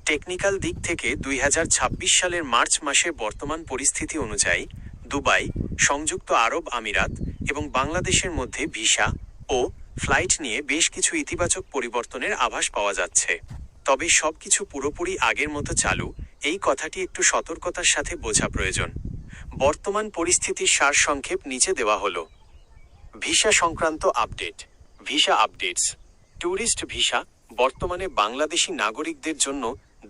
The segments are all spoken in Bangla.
টেকনিক্যাল দিক থেকে 2026 সালের মার্চ মাসের বর্তমান পরিস্থিতি অনুযায়ী দুবাই, সংযুক্ত আরব আমিরাত এবং বাংলাদেশের মধ্যে ভিসা ও ফ্লাইট নিয়ে বেশ কিছু ইতিবাচক পরিবর্তনের আভাস পাওয়া যাচ্ছে। তবে সবকিছু পুরোপুরি আগের মতো চালু, এই কথাটি একটু সতর্কতার সাথে বোঝা প্রয়োজন। বর্তমান পরিস্থিতির সারসংক্ষেপ নিচে দেওয়া হলো। ভিসা সংক্রান্ত update. Visa updates. Tourist visa. বর্তমানে বাংলাদেশি নাগরিকদের জন্য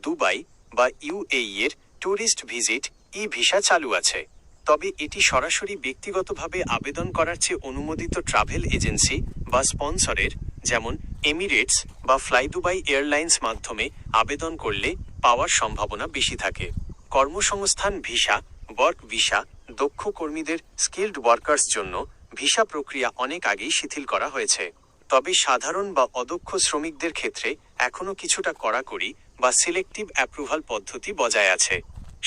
দুবাই বা ইউএই এর ট্যুরিস্ট ভিজিট ই ভিসা চালু আছে। তবে এটি সরাসরি ব্যক্তিগতভাবে আবেদন করার চেয়ে অনুমোদিত ট্রাভেল এজেন্সি বা স্পন্সরের, যেমন এমিরেটস বা ফ্লাই দুবাই এয়ারলাইন্স মাধ্যমে আবেদন করলে পাওয়ার সম্ভাবনা বেশি থাকে। কর্মসংস্থান ভিসা, ওয়ার্ক ভিসা। দক্ষ কর্মীদের, স্কিলড ওয়ার্কার্স জন্য ভিসা প্রক্রিয়া অনেক আগেই শিথিল করা হয়েছে। তবে সাধারণ বা অদক্ষ শ্রমিকদের ক্ষেত্রে এখনও কিছুটা কড়াকড়ি বা সিলেক্টিভ অ্যাপ্রুভাল পদ্ধতি বজায় আছে।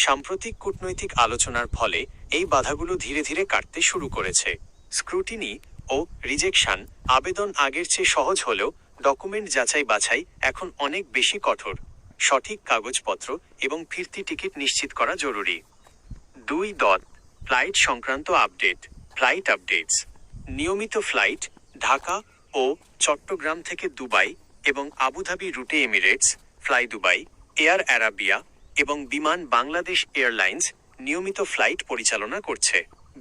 সাম্প্রতিক কূটনৈতিক আলোচনার ফলে এই বাধাগুলো ধীরে ধীরে কাটতে শুরু করেছে। স্ক্রুটিনি ও রিজেকশন। আবেদন আগের চেয়ে সহজ হলেও ডকুমেন্ট যাচাই বাছাই এখন অনেক বেশি কঠোর। সঠিক কাগজপত্র এবং ফিরতি টিকিট নিশ্চিত করা জরুরি। 2. ফ্লাইট সংক্রান্ত আপডেট। Flight updates. নিয়মিত ফ্লাইট ঢাকা ও চট্টগ্রাম থেকে দুবাই এবং আবুধাবি রুটে Emirates, fly Dubai, air Arabia এবং বিমান বাংলাদেশ এয়ারলাইন্স নিয়মিত ফ্লাইট পরিচালনা করছে।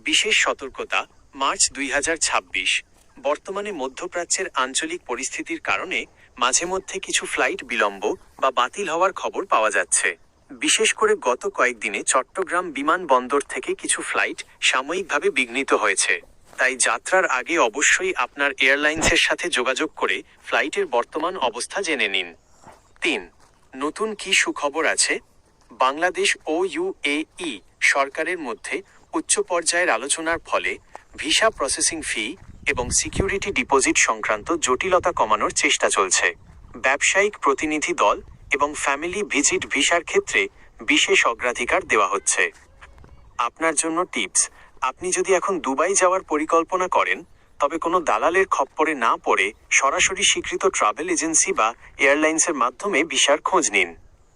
বিশেষ সতর্কতা। মার্চ 2026। বর্তমানে মধ্যপ্রাচ্যের আঞ্চলিক পরিস্থিতির কারণে মাঝে মধ্যে কিছু ফ্লাইট বিলম্ব বা বাতিল হওয়ার খবর পাওয়া যাচ্ছে। বিশেষ করে গত কয়েকদিনে চট্টগ্রাম বিমানবন্দর থেকে কিছু ফ্লাইট সাময়িকভাবে বিঘ্নিত হয়েছে। তাই যাত্রার আগে অবশ্যই আপনার এয়ারলাইন্সের সাথে যোগাযোগ করে ফ্লাইটের বর্তমান অবস্থা জেনে নিন। 3. নতুন কি সুখবর আছে? বাংলাদেশ ও ইউএই সরকারের মধ্যে উচ্চ পর্যায়ের আলোচনার ফলে ভিসা প্রসেসিং ফি এবং সিকিউরিটি ডিপোজিট সংক্রান্ত জটিলতা কমানোর চেষ্টা চলছে। ব্যবসায়িক প্রতিনিধি দল এবং ফ্যামিলি ভিজিট ভিসার ক্ষেত্রে বিশেষ অগ্রাধিকার দেওয়া হচ্ছে। আপনার জন্য টিপস। আপনি যদি এখন দুবাই যাওয়ার পরিকল্পনা করেন, তবে কোনো দালালের খপ্পরে না পড়ে সরাসরি স্বীকৃত ট্রাভেল এজেন্সি বা এয়ারলাইন্সের মাধ্যমে ভিসার খোঁজ নিন।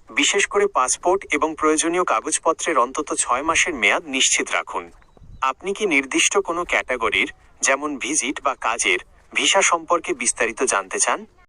বিশেষ করে পাসপোর্ট এবং প্রয়োজনীয় কাগজপত্রের অন্তত 6 মাসের মেয়াদ নিশ্চিত রাখুন। আপনি কি নির্দিষ্ট কোনো ক্যাটাগরির, যেমন ভিজিট বা কাজের ভিসা সম্পর্কে বিস্তারিত জানতে চান?